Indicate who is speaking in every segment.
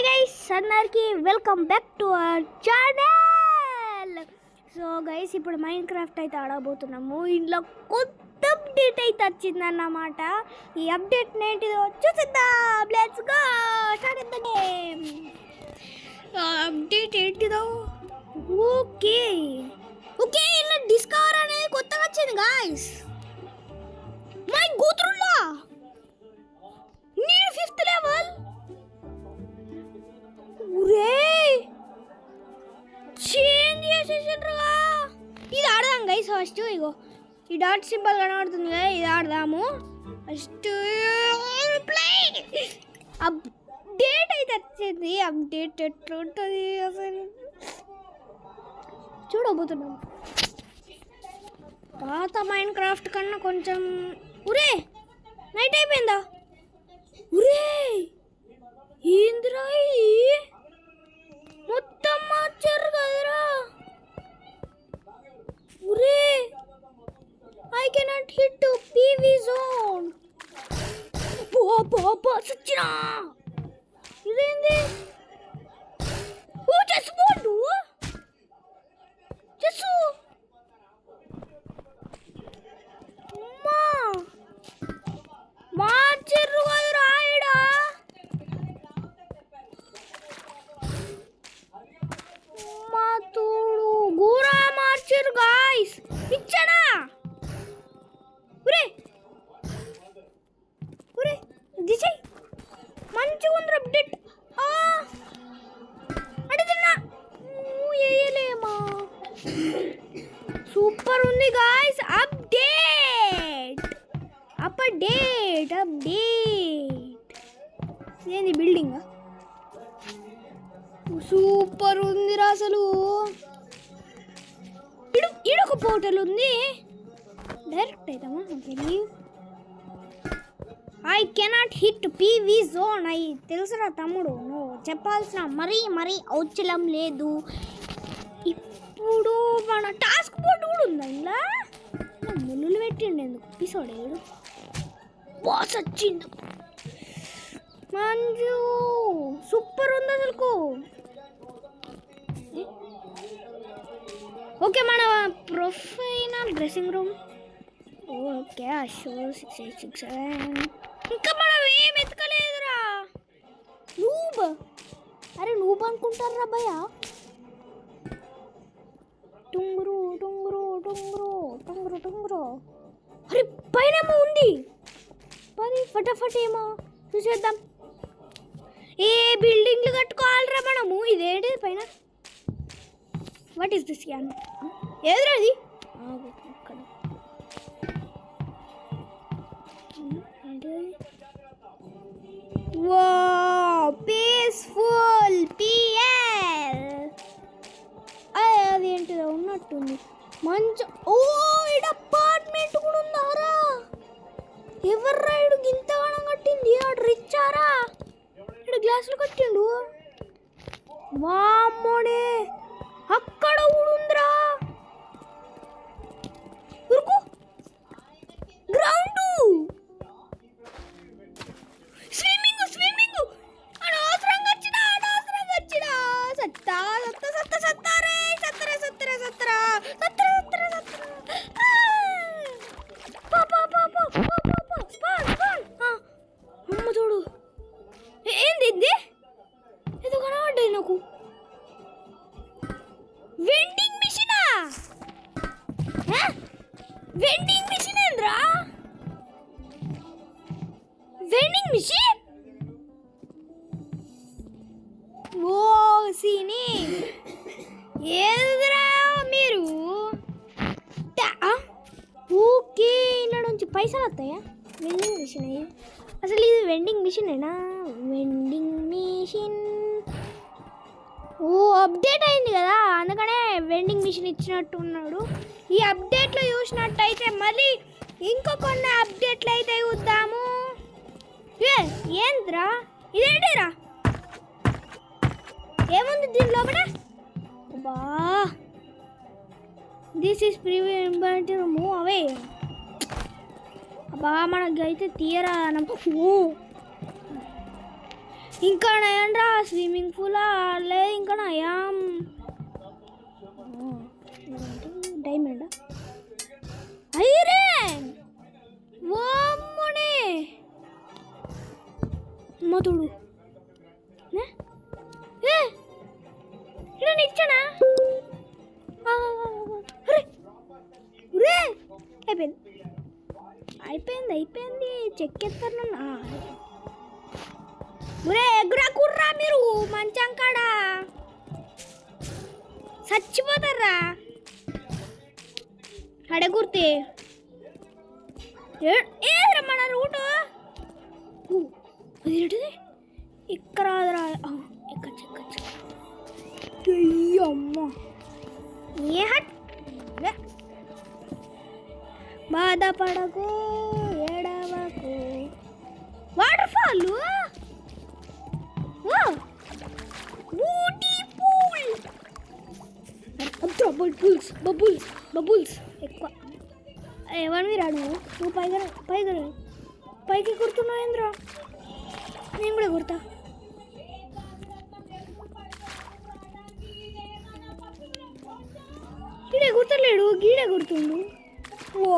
Speaker 1: Guys అందరికి welcome back to our channel. So guys ఇప్పుడు mind craft అయితే ఆడబోతున్నాము. ఇంట్లో కొత్త అప్డేట్ అయితే వచ్చిందన్నమాట. ఈ అప్డేట్ ఏంటిదో చూసిద్దాం. Let's go start the game. Update ఏంటిదో ఓకే ఇలా డిస్కవర్ అనేది కొత్తగా వచ్చింది గైస్. మై గోత్రుల్లా నీడ్ 5th లెవెల్. చేంజ్ చేసేసిండ్రుగా. ఇది ఆడదాం గైస్. ఫస్ట్ ఇగో ఈ డాట్ సింబల్ కనబడుతుంది కదా, ఇది ఆడదాము ఫస్ట్. అప్డేట్ అయితే వచ్చింది. అప్డేట్ ఎట్లుంటుంది అసలు చూడబోతున్నాం. పాత మైండ్ క్రాఫ్ట్ కన్నా కొంచెం ఉరే నైట్ అయిపోయిందా. ఉరే ఏందిరా ఇది మొత్తం మార్చారు కదరా. ఉరే I cannot hit PV zone. సచ్చినా ఇదేంది? ఓ చెస్ బోర్డు చెస్సు మార్చారు కదరా. ఈడ తోడు గూరా మార్చారు గాయ్స్. ఇచ్చానా ఉరే దిశ మంచిగా ఉంది అప్డేట్. అడిగినా వేయలేమా. సూపర్ ఉంది గాయ్స్. అప్డేట్ ఏంది బిల్డింగ్ సూపర్ ఉందిరా అసలు. ఈడొక పోర్టల్ ఉంది. డైరెక్ట్ అవుతామా? I cannot hit PV zone. అయి తెలుసురా తమ్ముడు, నువ్వు చెప్పాల్సిన మరీ ఔచలం లేదు. ఇప్పుడు మన టాస్క్ బోర్డు కూడా ఉందా ఇలా. ముళ్ళు పెట్టిండు ఎందుకు ఎపిసోడ్ ఏడు. బాస్ వచ్చిండు మంజు. సూపర్ ఉంది అసలుకు. ఓకే మన professional dressing room. Okay show 686. ఇంకా మనం ఏం ఎతకలేదురా. నూబ్ అనుకుంటారా భయ. టుంగురు అరే పైన ఏమో ఉంది. పని ఫటాఫట్ ఏమో చూసేద్దాం. ఏ బిల్డింగ్లు కట్టుకోవాలరా మనము. ఇదేంటిది పైన? What is this an? ఏదిరా ఇది? వావ్ పీస్ఫుల్ పిఎల్. అది ఏంటిదో ఉన్నట్టుంది మంచి. ఓ ఇడ అపార్ట్మెంట్ కూడా ఉందారా. ఎవర్రా ఇడు గింతగానం కట్టింది? ఆడు రిచ్చారా? ఇడు గ్లాసులు కట్టిండు. వామ్మోనే అక్కడ కూడా ఉందిరా. ఉరుకు గ్రౌండ్ స్విమ్మింగ్ అనవసరంగా వచ్చినా సత్తా అమ్మ చూడు. ఏంది ఇది? ఏదో కనబడ్డాయి నాకు. వెండింగ్ మిషనా? వెండింగ్ మిషన్ ఏంద్రా? వెండింగ్ మిషన్ ఓ సీని ఏదిరా మీరు. ఓకే ఇలా నుంచి పైసలు వస్తాయా? వెండింగ్ మిషన్ అసలు ఇది వెండింగ్ మిషనేనా? వెండింగ్ మిషన్ ఓ అప్డేట్ అయింది కదా, అందుకనే వెండింగ్ మిషన్ ఇచ్చినట్టు ఉన్నాడు. ఈ అప్డేట్లో చూసినట్టయితే మళ్ళీ ఇంకో కొన్ని అప్డేట్లు అయితే చూద్దాము. ఏంద్రా ఇదేంటిరా? ఏముంది దీని లోపల? బా this is prevent move away. అబ్బా మనకి అయితే తీయరా. ఓ ఇంకా నయండ్రా స్విమ్మింగ్ పూల్ లేదు ఇంకా నయం డైమండ్ ఐరన్ వామ్మోనే మధుడు ఇక్కడ ఇచ్చానా అయిపోయింది చెక్ ఎత్తారు ఒరే ఎగురా కుర్రా మీరు మంచం కాడ చచ్చిపోతారా అడగుర్తే ఏదిరా మన రూటు అదేంటిది ఇక్కడ రాదురా ఎక్కచ్చు అమ్మ ఏ హట్ బాధపడకు ఏడవకు water fall Ooty pool bubbles ఎక్కువ ఎవరిని రాడు నువ్వు పైకి కుడుతున్నావు ఏంద్రా నేను కూడా కుడతా గీడే కుడతలేడు గీడే కుడుతుండు ఓ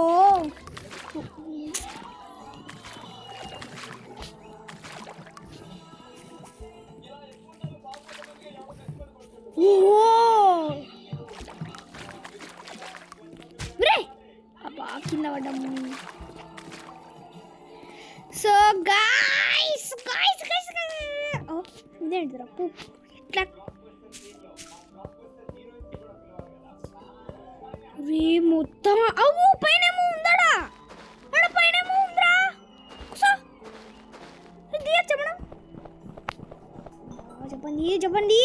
Speaker 1: కింద పడ్డాము సో గాయ్స్ ఇదేంటిరా ఇట్లా మొత్తం అవు పైనేమో ఉందాడా అక్కడ పైనేమో ఉందిరా దిగచ్చా మనం చెప్పండి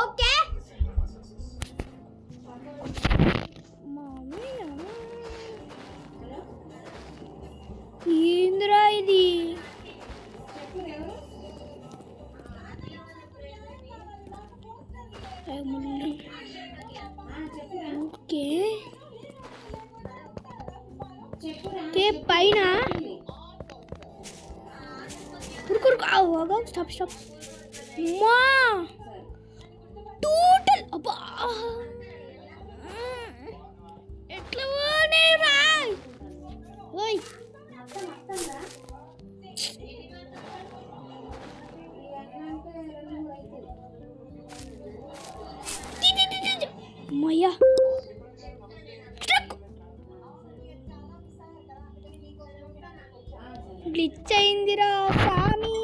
Speaker 1: ఓకే ఏంద్రా ఇది ఓకే పైన స్టాప్ మా టోటల్ అబ్బా ఎట్లా రా ఓయ్ మయ్యా గ్లిచ్ అయిందిరా సామి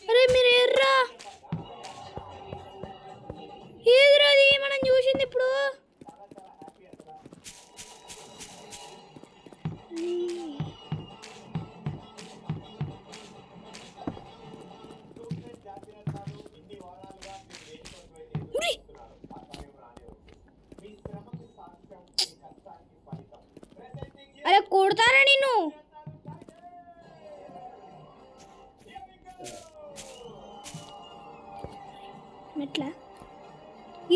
Speaker 1: అరే మీరు ఎర్రా ఏదిరాది మనం చూసింది ఇప్పుడు అరే కొడతారా నిన్ను మెట్లా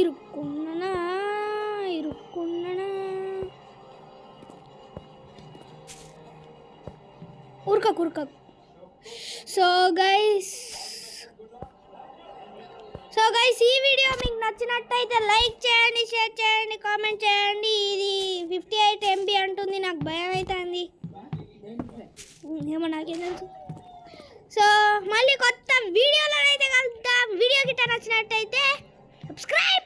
Speaker 1: ఇరుక్కున్నానా ఉరక సో గైస్ ఈ వీడియో మీకు నచ్చినట్టయితే లైక్ చేయండి, షేర్ చేయండి, కామెంట్ చేయండి. ఇది 58 MB అంటుంది, నాకు భయం అవుతుంది ఏమో నాకేం తెలుసు. సో మళ్ళీ కొత్త వీడియోలో అయితే కలుద్దాం. వీడియో గిట్ట నచ్చినట్టయితే సబ్స్క్రైబ్.